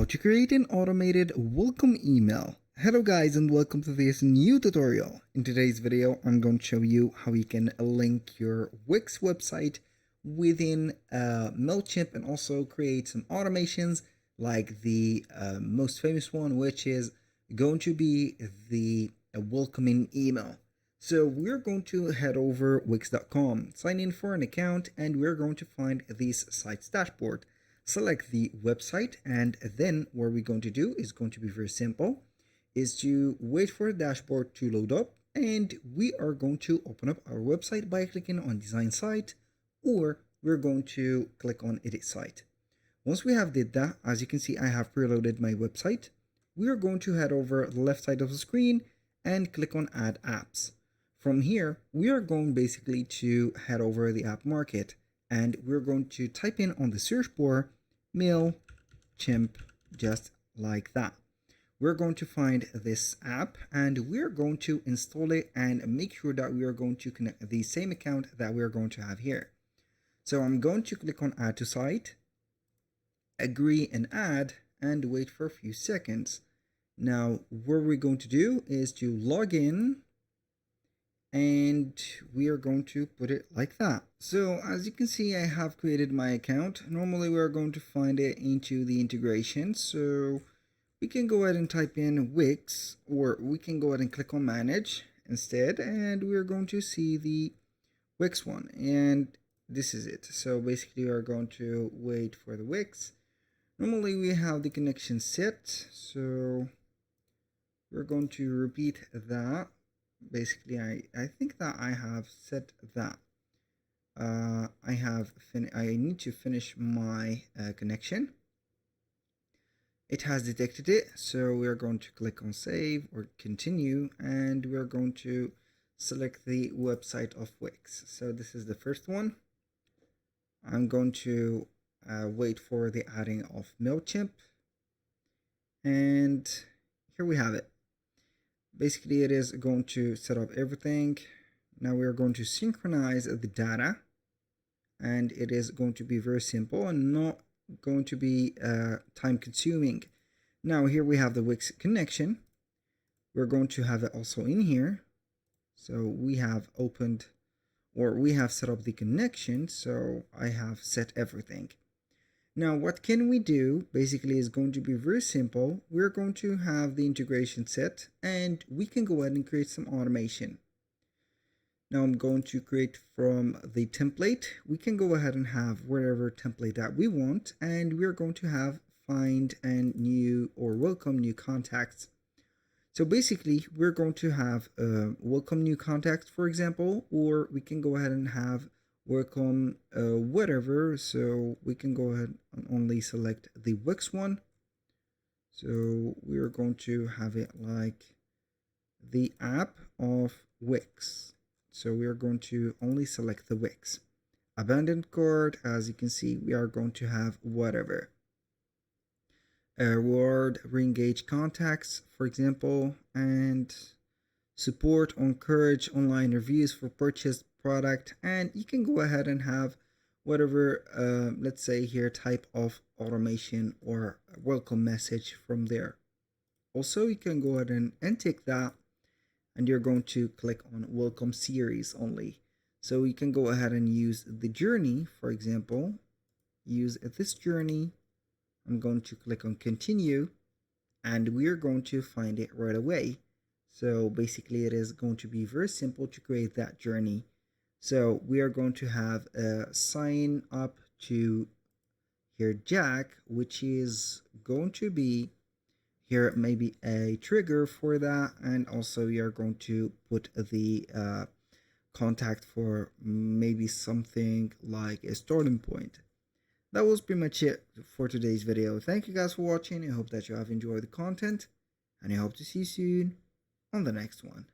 How to create an automated welcome email. Hello guys and welcome to this new tutorial. In today's video I'm going to show you how you can link your Wix website within Mailchimp and also create some automations like the most famous one, which is going to be the welcoming email. So we're going to head over wix.com, sign in for an account, and we're going to find this site's dashboard. Select the website, and then what we're going to do is going to be very simple, is to wait for the dashboard to load up, and we are going to open up our website by clicking on design site, or we're going to click on edit site. Once we have did that, as you can see, I have preloaded my website. We are going to head over the left side of the screen and click on add apps. From here, we are going basically to head over the app market, and we're going to type in on the search bar Mailchimp, just like that. We're going to find this app and we're going to install it and make sure that we are going to connect the same account that we're going to have here. So I'm going to click on add to site, agree and add, and wait for a few seconds. Now what we're going to do is to log in, and we are going to put it like that. So as you can see, I have created my account. Normally we are going to find it into the integration, so we can go ahead and type in Wix, or we can go ahead and click on manage instead, and we're going to see the Wix one, and this is it. So basically we are going to wait for the Wix. Normally we have the connection set, so we're going to repeat that. Basically I think that I have set that I need to finish my connection. It has detected it, so we are going to click on save or continue, and we are going to select the website of Wix. So this is the first one. I'm going to wait for the adding of Mailchimp, and here we have it. Basically, it is going to set up everything. Now we are going to synchronize the data, and it is going to be very simple and not going to be time consuming. Now here we have the Wix connection. We're going to have it also in here. So we have opened, or we have set up the connection. So I have set everything. Now what can we do basically is going to be very simple. We're going to have the integration set, and we can go ahead and create some automation. Now I'm going to create from the template. We can go ahead and have whatever template that we want, and we're going to have find and new or welcome new contacts. So basically we're going to have welcome new contacts, for example, or we can go ahead and have welcome whatever. So we can go ahead and only select the Wix one. So we're going to have it like the app of Wix. So we are going to only select the Wix. Abandoned cart, as you can see, we are going to have whatever. Reward, re-engage contacts, for example, and support, encourage online reviews for purchased product, and you can go ahead and have whatever, let's say here, type of automation or welcome message from there. Also, you can go ahead and take that, and you're going to click on welcome series only. So you can go ahead and use the journey, for example, use this journey. I'm going to click on continue, and we're going to find it right away. So basically it is going to be very simple to create that journey. So we are going to have a sign up to here Jack, which is going to be here maybe a trigger for that, and also we are going to put the contact for maybe something like a starting point. That was pretty much it for today's video. Thank you guys for watching. I hope that you have enjoyed the content, and I hope to see you soon on the next one.